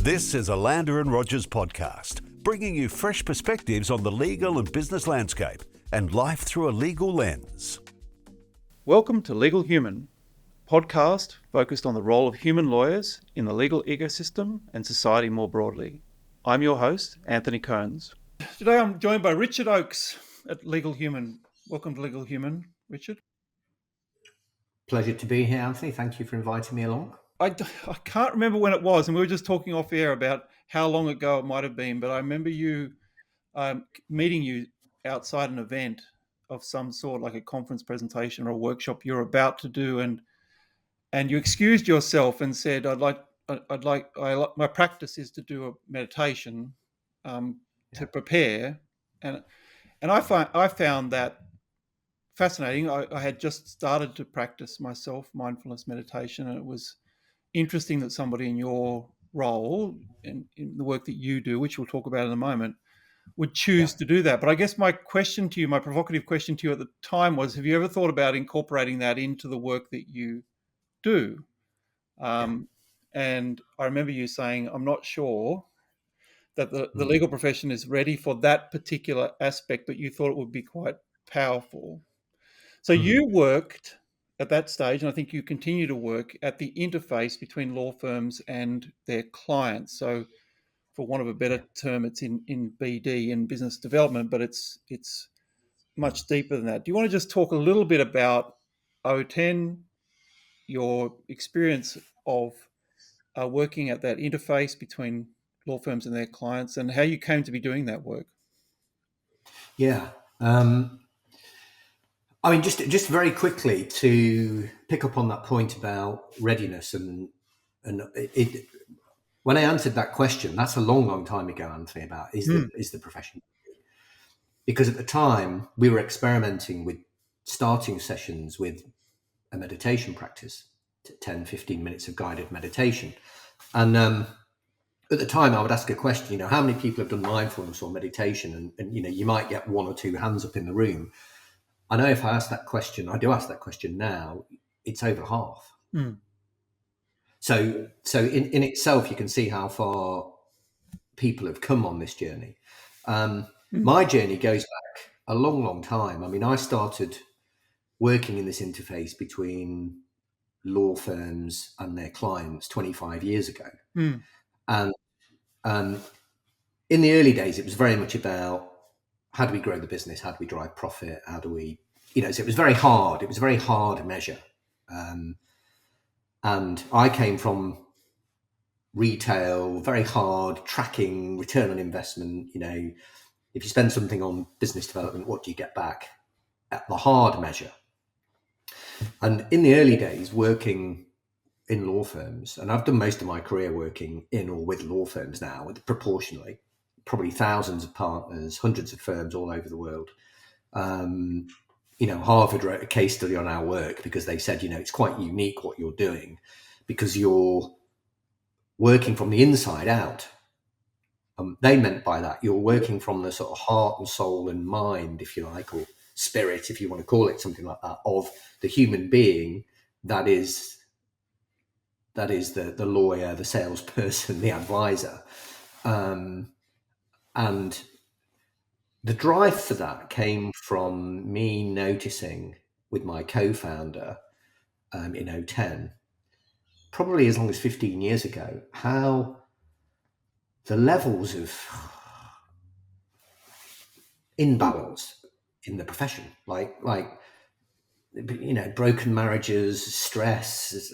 This is a Lander and Rogers podcast, bringing you fresh perspectives on the legal and business landscape and life through a legal lens. Welcome to Legal Human, a podcast focused on the role of human lawyers in the legal ecosystem and society more broadly. I'm your host, Anthony Kearns. Today I'm joined by Richard Oakes at Legal Human. Welcome to Legal Human, Richard. Pleasure to be here, Anthony. Thank you for inviting me along. I can't remember when it was, and we were just talking off air about how long ago it might have been, but I remember you meeting you outside an event of some sort, like a conference presentation or a workshop you're about to do, and you excused yourself and said, my practice is to do a meditation to prepare, and I found that fascinating. I had just started to practice myself mindfulness meditation, and it was interesting that somebody in your role and in the work that you do, which we'll talk about in a moment, would choose to do that. But I guess my question to you, my provocative question to you at the time was, have you ever thought about incorporating that into the work that you do? And I remember you saying, I'm not sure that the legal profession is ready for that particular aspect, but you thought it would be quite powerful. So you worked at that stage, and I think you continue to work at the interface between law firms and their clients. So for want of a better term, it's in BD, in business development, but it's much deeper than that. Do you want to just talk a little bit about O10, your experience of working at that interface between law firms and their clients, and how you came to be doing that work? Yeah. I mean, just very quickly to pick up on that point about readiness and when I answered that question, that's a long time ago, Anthony, about is the profession. Because at the time we were experimenting with starting sessions with a meditation practice, 10, 15 minutes of guided meditation. And at the time I would ask a question, how many people have done mindfulness or meditation? And you might get one or two hands up in the room. I know if I ask that question, I do ask that question now, it's over half. So in itself, you can see how far people have come on this journey. My journey goes back a long time. I mean, I started working in this interface between law firms and their clients 25 years ago. And in the early days, it was very much about how do we grow the business? How do we drive profit? How do we, so it was very hard. It was a very hard measure. And I came from retail, very hard tracking, return on investment. If you spend something on business development, what do you get back? At the hard measure. And in the early days, working in law firms, and I've done most of my career working in or with law firms now, proportionally, probably thousands of partners, hundreds of firms all over the world. Harvard wrote a case study on our work because they said, it's quite unique what you're doing because you're working from the inside out. They meant by that, you're working from the sort of heart and soul and mind, if you like, or spirit, if you want to call it something like that, of the human being that is the lawyer, the salesperson, the advisor. And the drive for that came from me noticing with my co-founder in O10, probably as long as 15 years ago, how the levels of imbalance in the profession, like broken marriages, stress,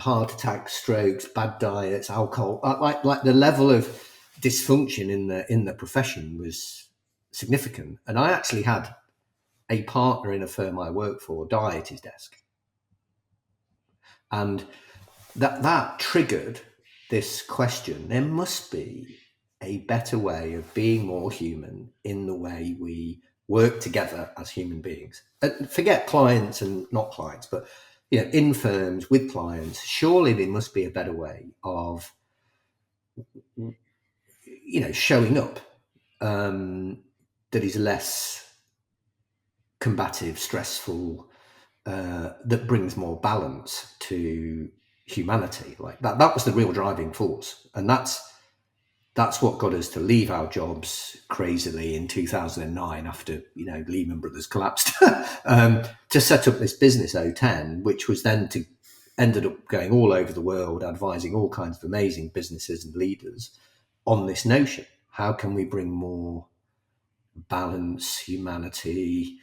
heart attacks, strokes, bad diets, alcohol, like the level of dysfunction in the profession was significant. And I actually had a partner in a firm I work for die at his desk. And that triggered this question. There must be a better way of being more human in the way we work together as human beings. And forget clients and not clients, but in firms with clients, surely there must be a better way of showing up that is less combative, stressful, that brings more balance to humanity. Like that was the real driving force. And that's that's what got us to leave our jobs crazily in 2009 after Lehman Brothers collapsed, to set up this business O10, which was then ended up going all over the world, advising all kinds of amazing businesses and leaders on this notion: how can we bring more balance, humanity,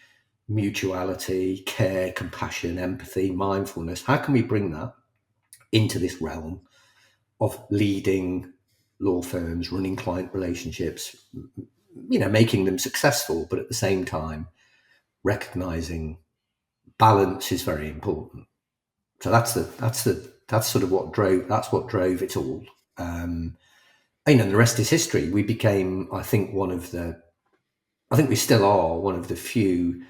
mutuality, care, compassion, empathy, mindfulness? How can we bring that into this realm of leading law firms, running client relationships, making them successful, but at the same time recognizing balance is very important. So that's sort of what drove it all. And the rest is history. We became, I think we still are one of the few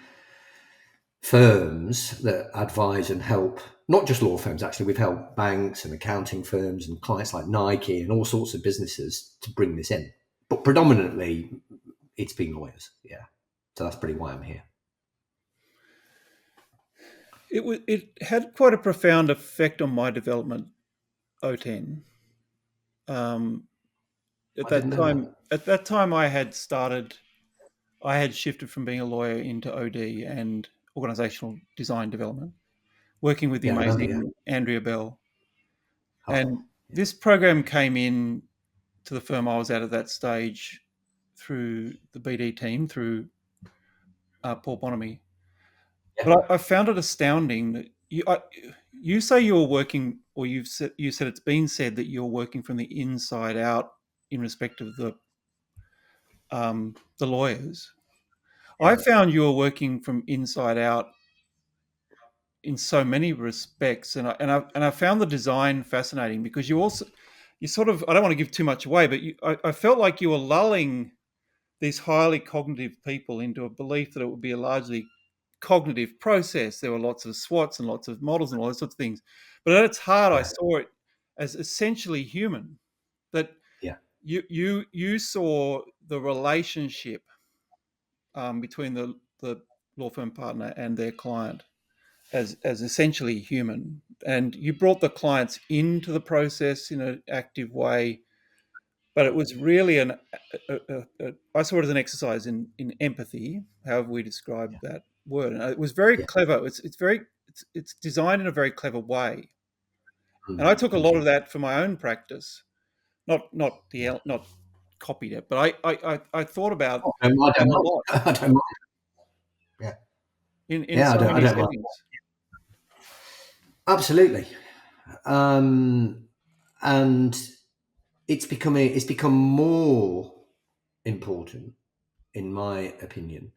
firms that advise and help, not just law firms, actually. We've helped banks and accounting firms and clients like Nike and all sorts of businesses to bring this in. But predominantly, it's been lawyers. Yeah. So that's pretty why I'm here. It had quite a profound effect on my development, O10. At that time, I had shifted from being a lawyer into OD and organizational design development, working with the amazing Andrea Bell. And this program came in to the firm I was at that stage through the BD team, through Paul Bonamy. Yeah. But I found it astounding that you say you're working, or you said it's been said that you're working from the inside out in respect of the lawyers. Yeah. I found you were working from inside out in so many respects, and I found the design fascinating because you sort of, I don't want to give too much away, but I felt like you were lulling these highly cognitive people into a belief that it would be a largely cognitive process. There were lots of SWOTs and lots of models and all those sorts of things. But at its heart, I saw it as essentially human, that you saw the relationship between the law firm partner and their client as essentially human. And you brought the clients into the process in an active way. But it was really I saw it as an exercise in empathy, however we describe that word. And it was very clever. It's designed in a very clever way. And I took a lot of that for my own practice, not copied it, but I thought about I don't a lot. I don't mind. Yeah. In so many settings. Absolutely. And it's become more important, in my opinion,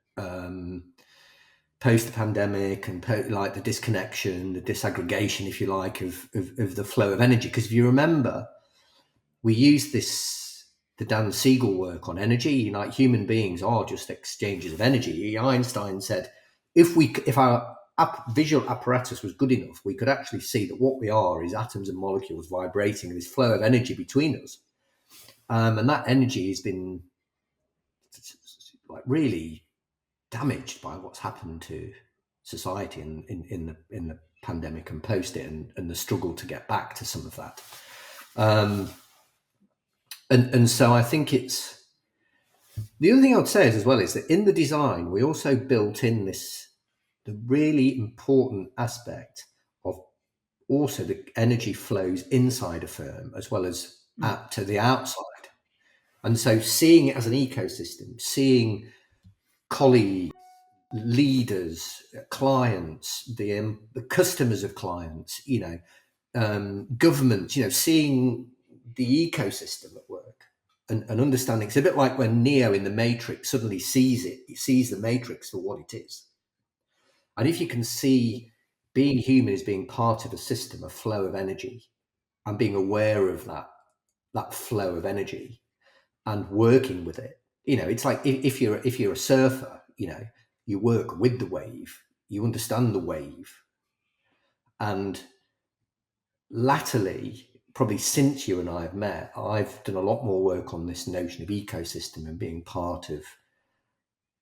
post the pandemic and like the disconnection, the disaggregation, if you like, of the flow of energy. Because if you remember, we used the Dan Siegel work on energy. Like, human beings are just exchanges of energy. Einstein said, if our visual apparatus was good enough, we could actually see that what we are is atoms and molecules vibrating, this flow of energy between us. And that energy has been like really damaged by what's happened to society in the pandemic and post it, and the struggle to get back to some of that. And so I think it's, the other thing I would say as well is that in the design, we also built in the really important aspect of also the energy flows inside a firm as well as to the outside. And so seeing it as an ecosystem, seeing colleagues, leaders, clients, the customers of clients, government, seeing the ecosystem at work and understanding. It's a bit like when Neo in the Matrix suddenly sees the Matrix for what it is. And if you can see being human as being part of a system, a flow of energy, and being aware of that flow of energy and working with it, it's like if you're a surfer, you work with the wave, you understand the wave. And latterly, probably since you and I have met, I've done a lot more work on this notion of ecosystem and being part of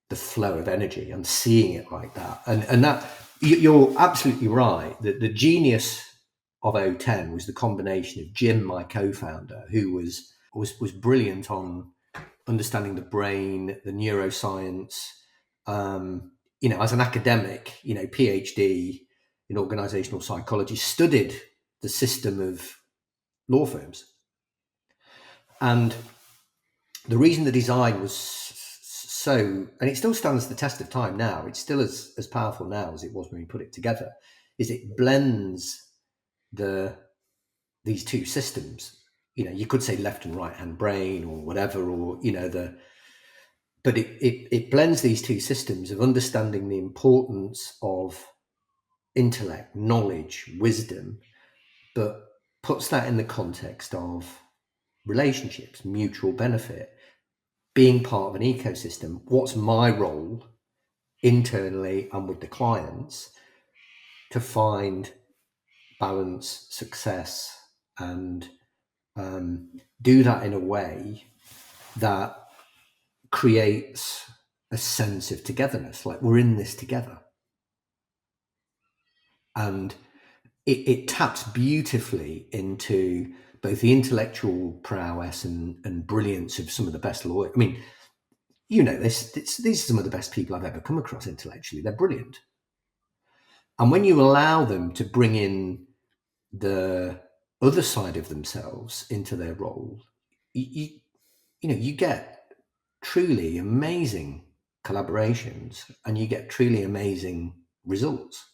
the flow of energy and seeing it like that. And that, you're absolutely right, that the genius of O10 was the combination of Jim, my co-founder, who was was brilliant on understanding the brain, the neuroscience. As an academic, PhD in organizational psychology, studied the system of law firms. And the reason the design was so, and it still stands the test of time now, it's still as powerful now as it was when we put it together, is it blends these two systems. You could say left and right hand brain or whatever, or but it blends these two systems of understanding the importance of intellect, knowledge, wisdom, but puts that in the context of relationships, mutual benefit, being part of an ecosystem. What's my role internally and with the clients to find balance, success, and do that in a way that creates a sense of togetherness, like we're in this together. And it taps beautifully into both the intellectual prowess and brilliance of some of the best lawyers. I mean, these are some of the best people I've ever come across intellectually. They're brilliant. And when you allow them to bring in the other side of themselves into their role, you get truly amazing collaborations and you get truly amazing results.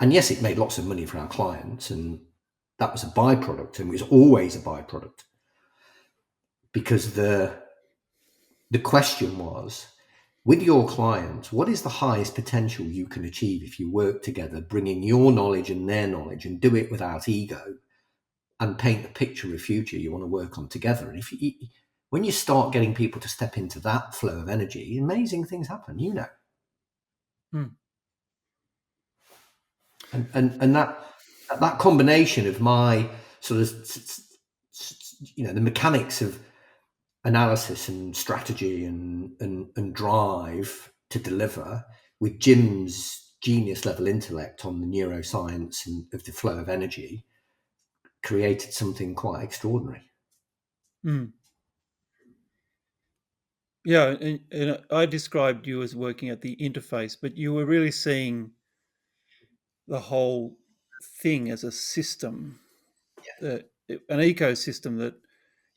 And yes, it made lots of money for our clients, and that was a byproduct, and it was always a byproduct, because the question was, with your clients, what is the highest potential you can achieve if you work together, bringing your knowledge and their knowledge, and do it without ego, and paint the picture of future you want to work on together. And when you start getting people to step into that flow of energy, amazing things happen, And that combination of my sort of, the mechanics of analysis and strategy and drive to deliver, with Jim's genius level intellect on the neuroscience and of the flow of energy, created something quite extraordinary. Yeah, and I described you as working at the interface, but you were really seeing the whole thing as a system, an ecosystem that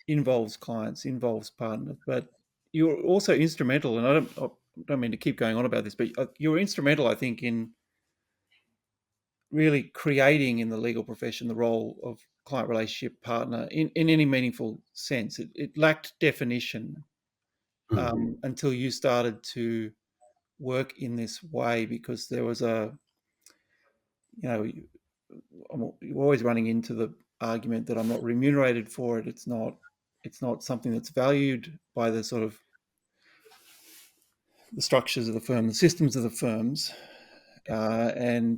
involves clients, involves partners. But you're also instrumental, and I don't mean to keep going on about this, but you're instrumental, I think, in really creating in the legal profession the role of client relationship partner in any meaningful sense. It lacked definition until you started to work in this way, because there was you're always running into the argument that I'm not remunerated for it. It's not something that's valued by the sort of the structures of the firm, the systems of the firms, and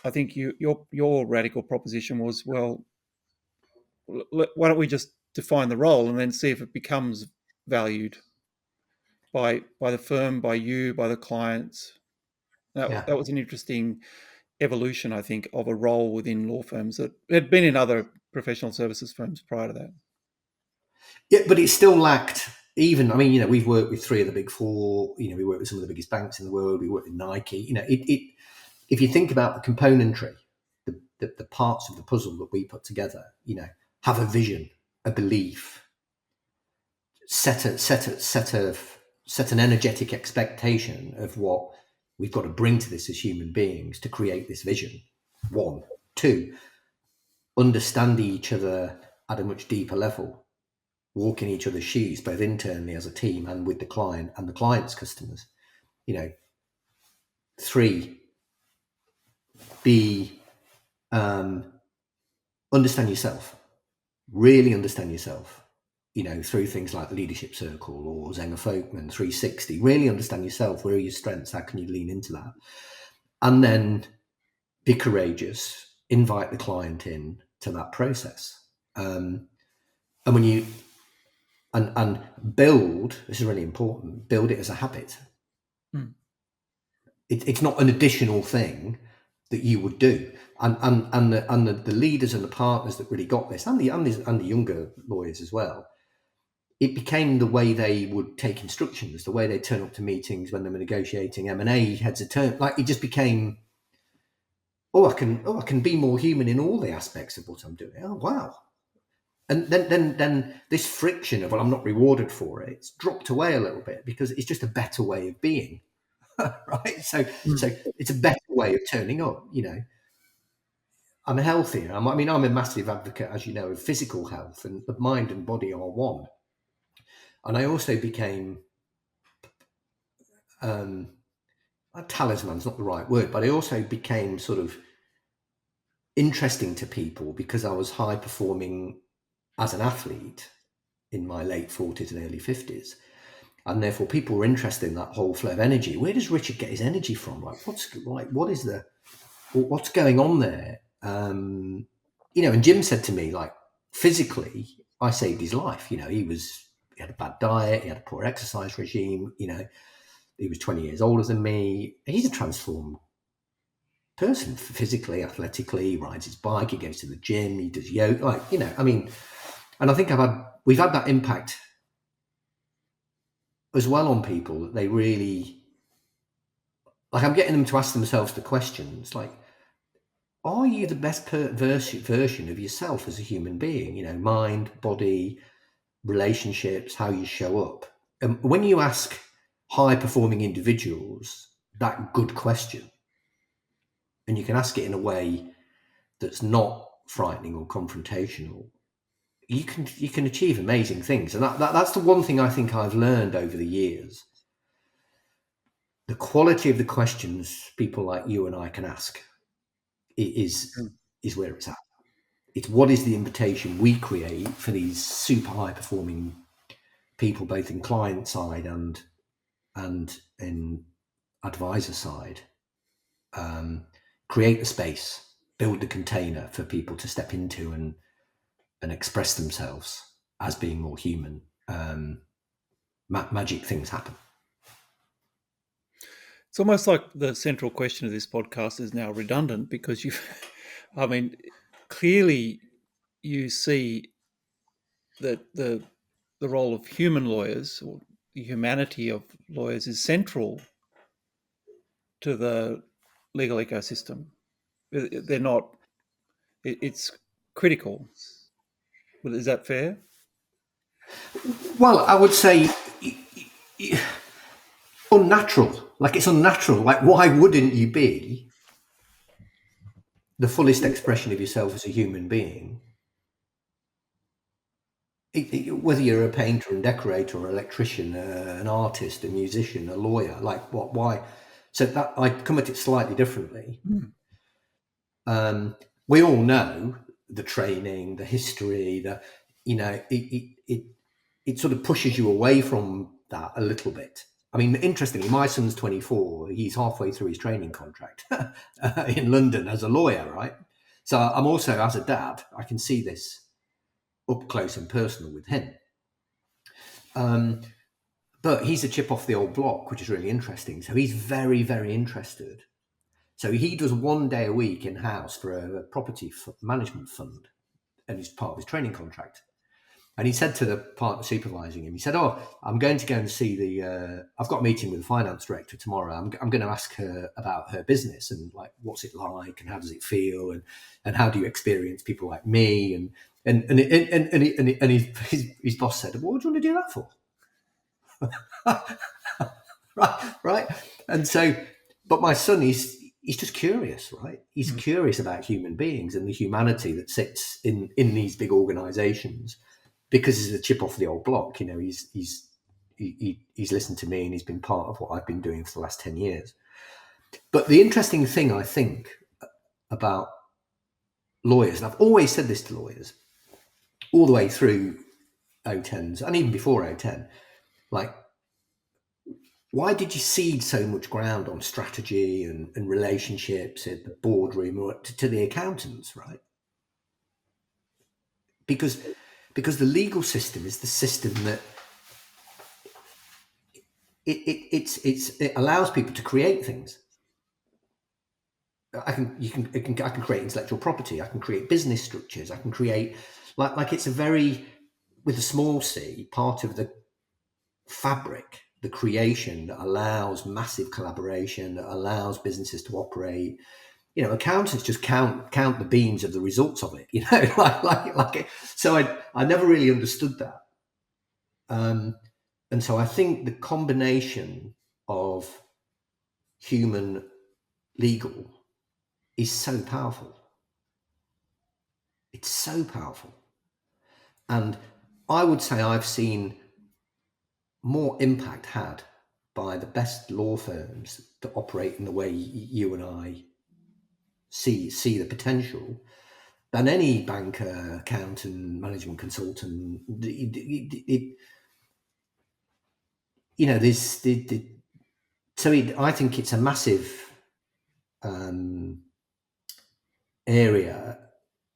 I think your radical proposition was, well, why don't we just define the role and then see if it becomes valued by the firm, by you, by the clients. That was an interesting evolution, I think, of a role within law firms that had been in other professional services firms prior to that. Yeah, but it still lacked even, we've worked with 3 of the big 4, we work with some of the biggest banks in the world, we work with Nike, if you think about the componentry, the parts of the puzzle that we put together, have a vision, a belief, set an energetic expectation of what we've got to bring to this as human beings to create this vision. 1, 2, understand each other at a much deeper level, walk in each other's shoes, both internally as a team and with the client and the client's customers. 3, be understand yourself, really understand yourself, through things like the Leadership Circle or Zenga Folkman 360. Really understand yourself. Where are your strengths? How can you lean into that? And then be courageous, invite the client in to that process. And when you and build, this is really important, build it as a habit. It's not an additional thing. that you would do. And the leaders and the partners that really got this, and the younger lawyers as well, it became the way they would take instructions, the way they turn up to meetings when they were negotiating M&A heads of term. Like, it just became, I can be more human in all the aspects of what I'm doing. Oh, wow. And then this friction of, well, I'm not rewarded for it, it's dropped away a little bit because it's just a better way of being, right? So it's a better way of turning up, I'm healthier. I'm a massive advocate, as you know, of physical health, and the mind and body are one. And I also became, talisman's not the right word, but I also became sort of interesting to people because I was high performing as an athlete in my late 40s and early 50s. And therefore people were interested in that whole flow of energy. Where does Richard get his energy from? What's going on there? And Jim said to me, physically, I saved his life. He had a bad diet, he had a poor exercise regime, he was 20 years older than me. He's a transformed person, physically, athletically. He rides his bike, he goes to the gym, he does yoga, and I think we've had that impact as well on people, that they really, I'm getting them to ask themselves the questions like, are you the best version of yourself as a human being? Mind, body, relationships, how you show up. And when you ask high performing individuals that good question, and you can ask it in a way that's not frightening or confrontational, you can achieve amazing things. And that's the one thing I think I've learned over the years. The quality of the questions people like you and I can ask is where it's at. It's what is the invitation we create for these super high performing people, both in client side and in advisor side. Create the space, build the container for people to step into and express themselves as being more human. Magic things happen. It's almost like the central question of this podcast is now redundant because clearly you see that the role of human lawyers, or the humanity of lawyers, is central to the legal ecosystem. They're not, it's critical. Is that fair? Well, I would say unnatural. It's unnatural. Why wouldn't you be the fullest expression of yourself as a human being? Whether you're a painter and decorator, or an electrician, an artist, a musician, a lawyer, why? So that I come at it slightly differently. We all know the training, the history, it sort of pushes you away from that a little bit. Interestingly, my son's 24. He's halfway through his training contract in London as a lawyer, right? So I'm also, as a dad, I can see this up close and personal with him. But he's a chip off the old block, which is really interesting. So he's very, very interested. So he does 1 day a week in-house for a property management fund, and it's part of his training contract. And he said to the partner supervising him, he said, I'm going to go and see I've got a meeting with the finance director tomorrow. I'm going to ask her about her business and what's it like and how does it feel and how do you experience people like me? And his boss said, what would you want to do that for? right. And so, but my son, he's just curious, right? He's curious about human beings and the humanity that sits in these big organizations. Because he's a chip off the old block, he's listened to me and he's been part of what I've been doing for the last 10 years. But the interesting thing, I think, about lawyers, and I've always said this to lawyers, all the way through O10s and even before O10, why did you cede so much ground on strategy and relationships at the boardroom or to the accountants, right? Because the legal system is the system that it allows people to create things. I can create intellectual property. I can create business structures. I can create like it's a very, with a small c, part of the fabric, the creation that allows massive collaboration, that allows businesses to operate. You know, accountants just count the beans of the results of it. You know, like. So I never really understood that, and so I think the combination of human legal is so powerful. It's so powerful. And I would say I've seen more impact had by the best law firms that operate in the way you and I see the potential than any banker, accountant, management consultant. You know, I think it's a massive area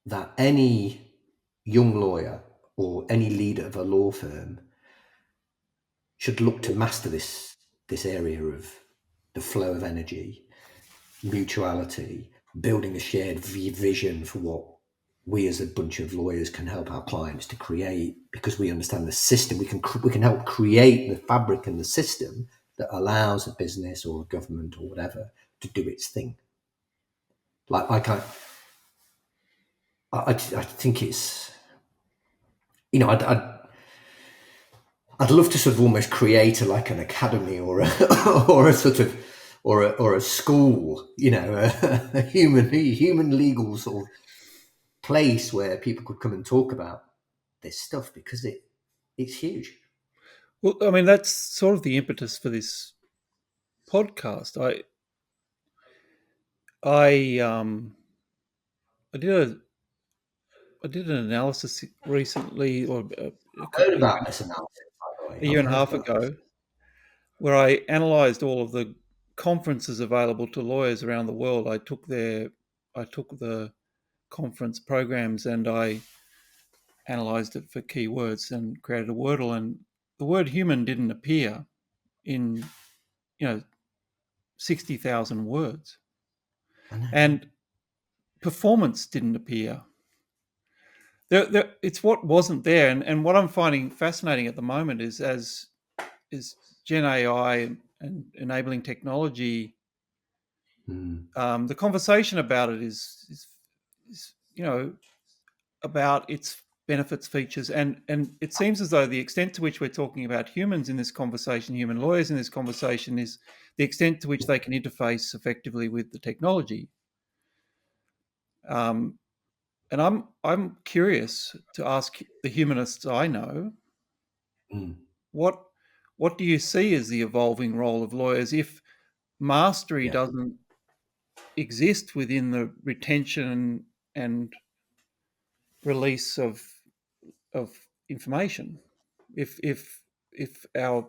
that any young lawyer or any leader of a law firm should look to master this area of the flow of energy, mutuality, building a shared vision for what we as a bunch of lawyers can help our clients to create, because we understand the system. We can help create the fabric and the system that allows a business or a government or whatever to do its thing. I think it's, you know, I'd love to sort of almost create an academy or or a sort of or a school, you know, a human legal sort of place where people could come and talk about this stuff, because it's huge. Well, I mean, that's sort of the impetus for this podcast. I did an analysis recently, or I heard about this analysis, by the way. a year and a half ago, where I analysed all of the conferences available to lawyers around the world. I took the conference programs and I analysed it for keywords and created a Wordle, and the word human didn't appear in 60,000 words, and performance didn't appear. It's what wasn't there, and what I'm finding fascinating at the moment is Gen AI and enabling technology. The conversation about it is about its benefits, features, and it seems as though the extent to which we're talking about humans in this conversation, human lawyers in this conversation, is the extent to which they can interface effectively with the technology. And I'm curious to ask the humanists I know, what do you see as the evolving role of lawyers if mastery doesn't exist within the retention and release of information? If our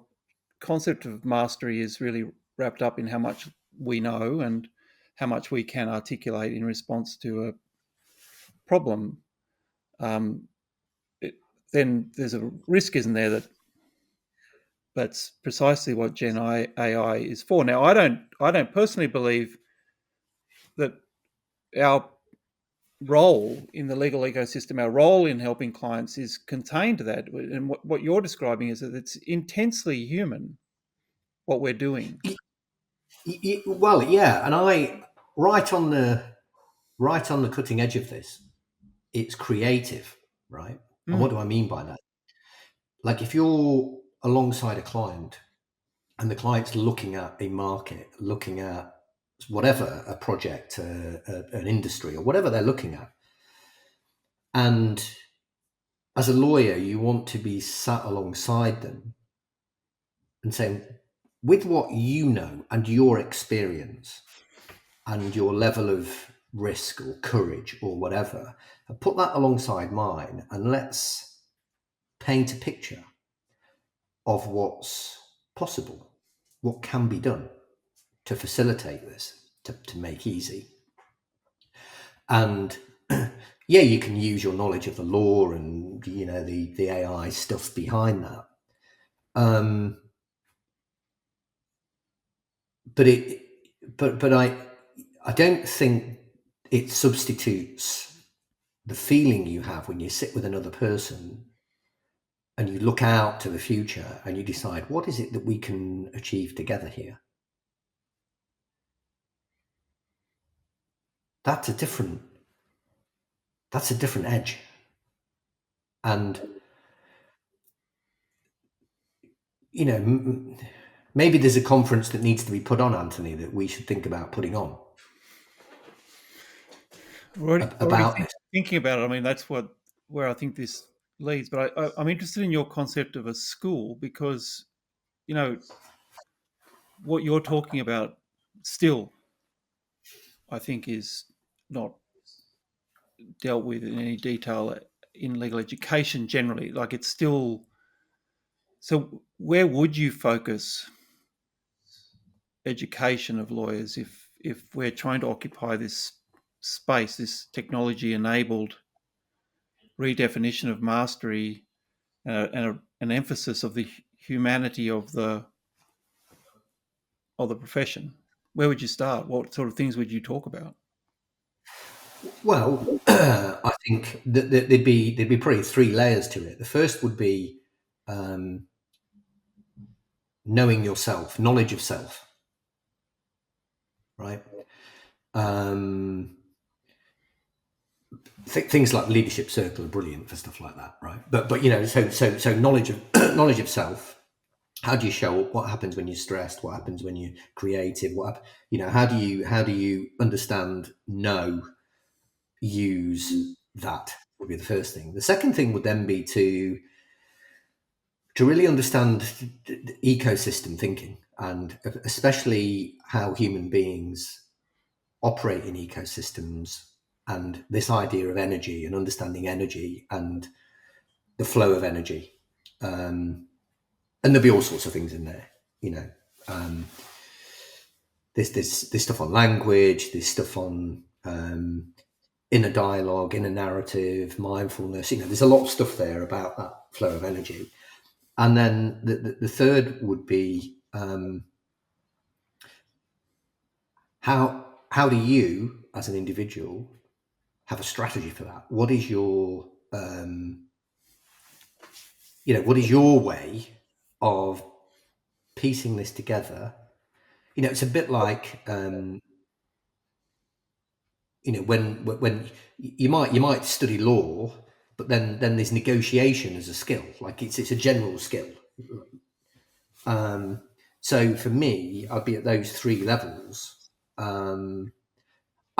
concept of mastery is really wrapped up in how much we know and how much we can articulate in response to a problem, then there's a risk, isn't there, that's precisely what Gen AI is for. Now, I don't personally believe that our role in the legal ecosystem, our role in helping clients, is contained to that. And what you're describing is that it's intensely human, what we're doing. Well, yeah, and I right on the cutting edge of this. It's creative, right? And what do I mean by that? Like, if you're alongside a client and the client's looking at a market, looking at whatever, a project, an industry, or whatever they're looking at, and as a lawyer, you want to be sat alongside them and saying, with what you know and your experience and your level of risk or courage or whatever, and put that alongside mine, and let's paint a picture of what's possible, what can be done to facilitate this, to make easy. And yeah, you can use your knowledge of the law and, you know, the AI stuff behind that. But I don't think it substitutes the feeling you have when you sit with another person and you look out to the future and you decide, what is it that we can achieve together here? That's a different edge. And, you know, maybe there's a conference that needs to be put on, Anthony, that we should think about putting on. Already thinking about it. I mean, that's where I think this leads. But I'm interested in your concept of a school because, you know, what you're talking about still, I think, is not dealt with in any detail in legal education generally. Like it's still. So where would you focus education of lawyers if we're trying to occupy this space, this technology-enabled redefinition of mastery and an emphasis of the humanity of the profession? Where would you start? What sort of things would you talk about? Well, I think that there'd be probably three layers to it. The first would be knowing yourself, knowledge of self, right? Things like leadership circle are brilliant for stuff like that, right? But you know, so knowledge of knowledge of self. How do you show up? What happens when you're stressed? What happens when you're creative? How do you understand, know, use that would be the first thing. The second thing would then be to really understand ecosystem thinking, and especially how human beings operate in ecosystems, and this idea of energy and understanding energy and the flow of energy. And there'll be all sorts of things in there, you know. There's stuff on language, there's stuff on inner dialogue, inner narrative, mindfulness. You know, there's a lot of stuff there about that flow of energy. And then the third would be how do you, as an individual, have a strategy for that? What is your what is your way of piecing this together? You know, it's a bit like when you might study law, but then there's negotiation as a skill. Like it's a general skill. So for me, I'd be at those three levels.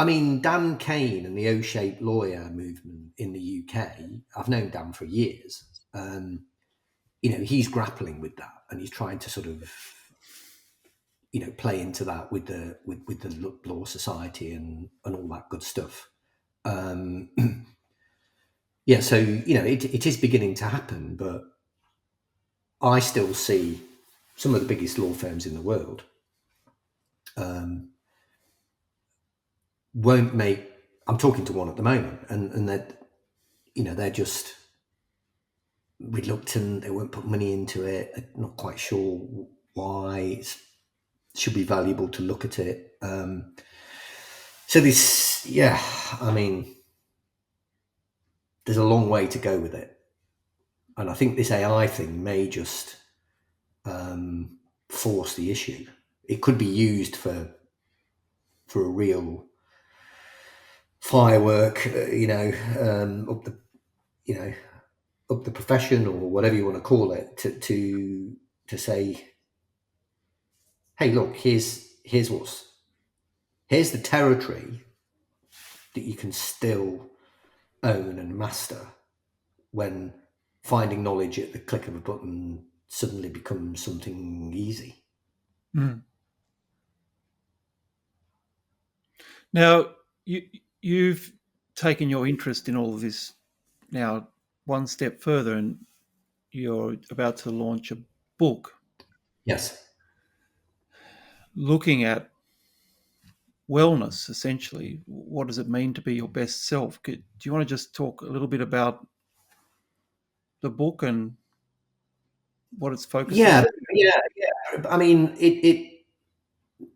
I mean, Dan Kane and the O-shaped lawyer movement in the UK, I've known Dan for years. He's grappling with that, and he's trying to sort of, play into that with the Law Society and all that good stuff. So it is beginning to happen, but I still see some of the biggest law firms in the world won't make. I'm talking to one at the moment, and they're just reluctant. They won't put money into it. They're not quite sure why it should be valuable to look at it. So this, I mean, there's a long way to go with it, and I think this AI thing may just force the issue. It could be used for a real firework, up the profession, or whatever you want to call it, to say, hey, look, here's the territory that you can still own and master when finding knowledge at the click of a button suddenly becomes something easy. Mm. Now, you've taken your interest in all of this now one step further, and you're about to launch a book. Yes. Looking at wellness, essentially. What does it mean to be your best self? Do you want to just talk a little bit about the book and what it's focusing on? Yeah. I mean, it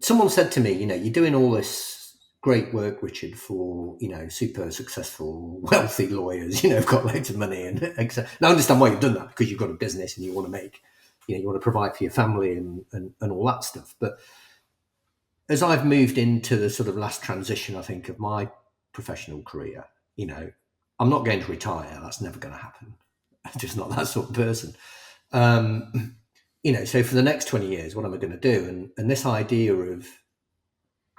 someone said to me, you're doing all this great work, Richard, for, super successful, wealthy lawyers, have got loads of money and etc. Now, I understand why you've done that, because you've got a business and you want to make, you want to provide for your family and all that stuff. But as I've moved into the sort of last transition, I think, of my professional career, I'm not going to retire. That's never going to happen. I'm just not that sort of person. So for the next 20 years, what am I going to do? And this idea of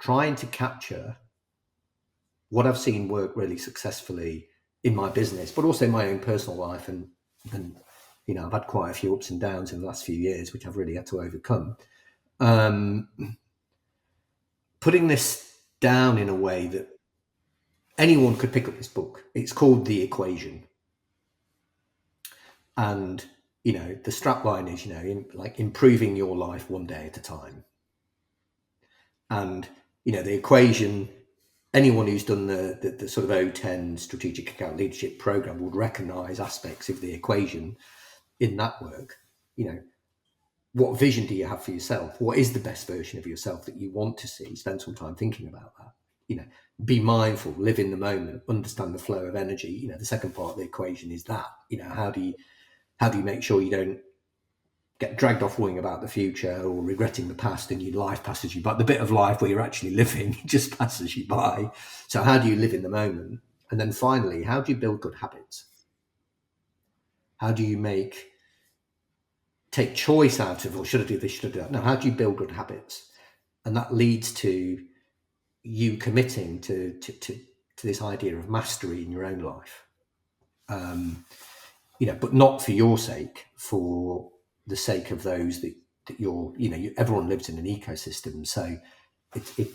trying to capture what I've seen work really successfully in my business, but also in my own personal life. And I've had quite a few ups and downs in the last few years, which I've really had to overcome. Putting this down in a way that anyone could pick up this book. It's called The Equation. And, the strapline is, improving your life one day at a time. And, the equation, anyone who's done the sort of O10 strategic account leadership program would recognize aspects of the equation in that work. What vision do you have for yourself? What is the best version of yourself that you want to see? Spend some time thinking about that. Be mindful, live in the moment, understand the flow of energy. The second part of the equation is that, how do you make sure you don't get dragged off worrying about the future or regretting the past and your life passes you by? The bit of life where you're actually living just passes you by. So how do you live in the moment? And then finally, how do you build good habits? How do you take choice out of, or should I do this, should I do that? No, how do you build good habits? And that leads to you committing to this idea of mastery in your own life. But not for your sake, for the sake of those that you're, everyone lives in an ecosystem. So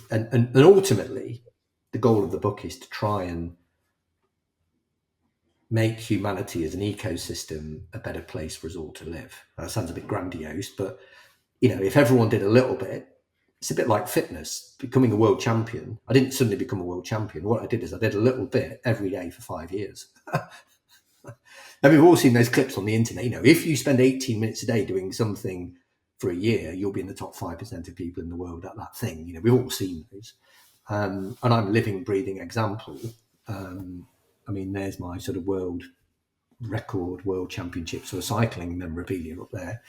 and ultimately the goal of the book is to try and make humanity as an ecosystem a better place for us all to live. That sounds a bit grandiose, but if everyone did a little bit, it's a bit like fitness, becoming a world champion. I didn't suddenly become a world champion. What I did is I did a little bit every day for 5 years. And we've all seen those clips on the internet. If you spend 18 minutes a day doing something for a year, you'll be in the top 5% of people in the world at that thing. We've all seen those. And I'm a living, breathing example. There's my sort of world record, world championship sort of cycling memorabilia up there.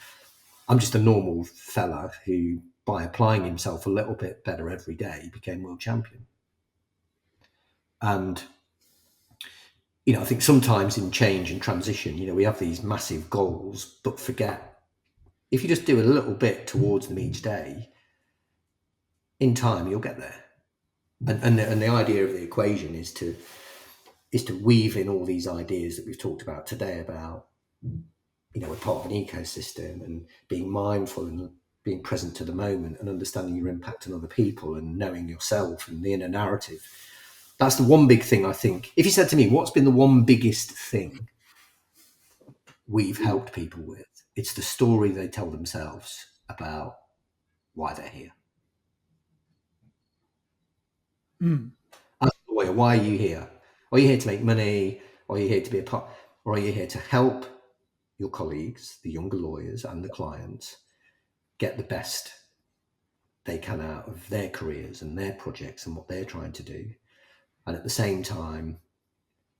I'm just a normal fella who, by applying himself a little bit better every day, became world champion. And I think sometimes in change and transition, we have these massive goals, but forget, if you just do a little bit towards them each day, in time you'll get there. And the idea of the equation is to weave in all these ideas that we've talked about today about, we're part of an ecosystem, and being mindful and being present to the moment and understanding your impact on other people and knowing yourself and the inner narrative. That's the one big thing, I think. If you said to me, what's been the one biggest thing we've helped people with? It's the story they tell themselves about why they're here. As a lawyer, why are you here? Are you here to make money? Are you here to be a part? Or are you here to help your colleagues, the younger lawyers and the clients, get the best they can out of their careers and their projects and what they're trying to do? And at the same time,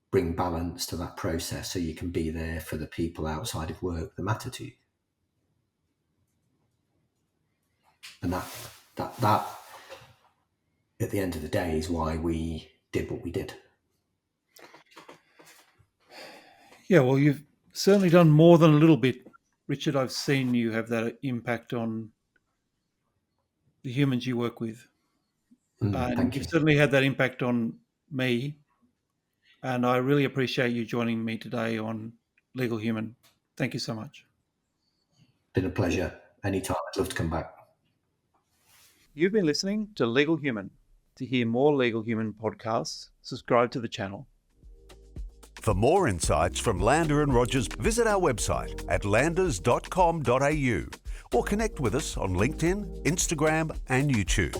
bring balance to that process so you can be there for the people outside of work that matter to you. And that at the end of the day is why we did what we did. Yeah, well, you've certainly done more than a little bit, Richard. I've seen you have that impact on the humans you work with. And you've certainly had that impact on me. And I really appreciate you joining me today on Legal Human. Thank you so much. Been a pleasure. Anytime. I'd love to come back. You've been listening to Legal Human. To hear more Legal Human podcasts, subscribe to the channel. For more insights from Lander and Rogers, visit our website at landers.com.au or connect with us on LinkedIn, Instagram and YouTube.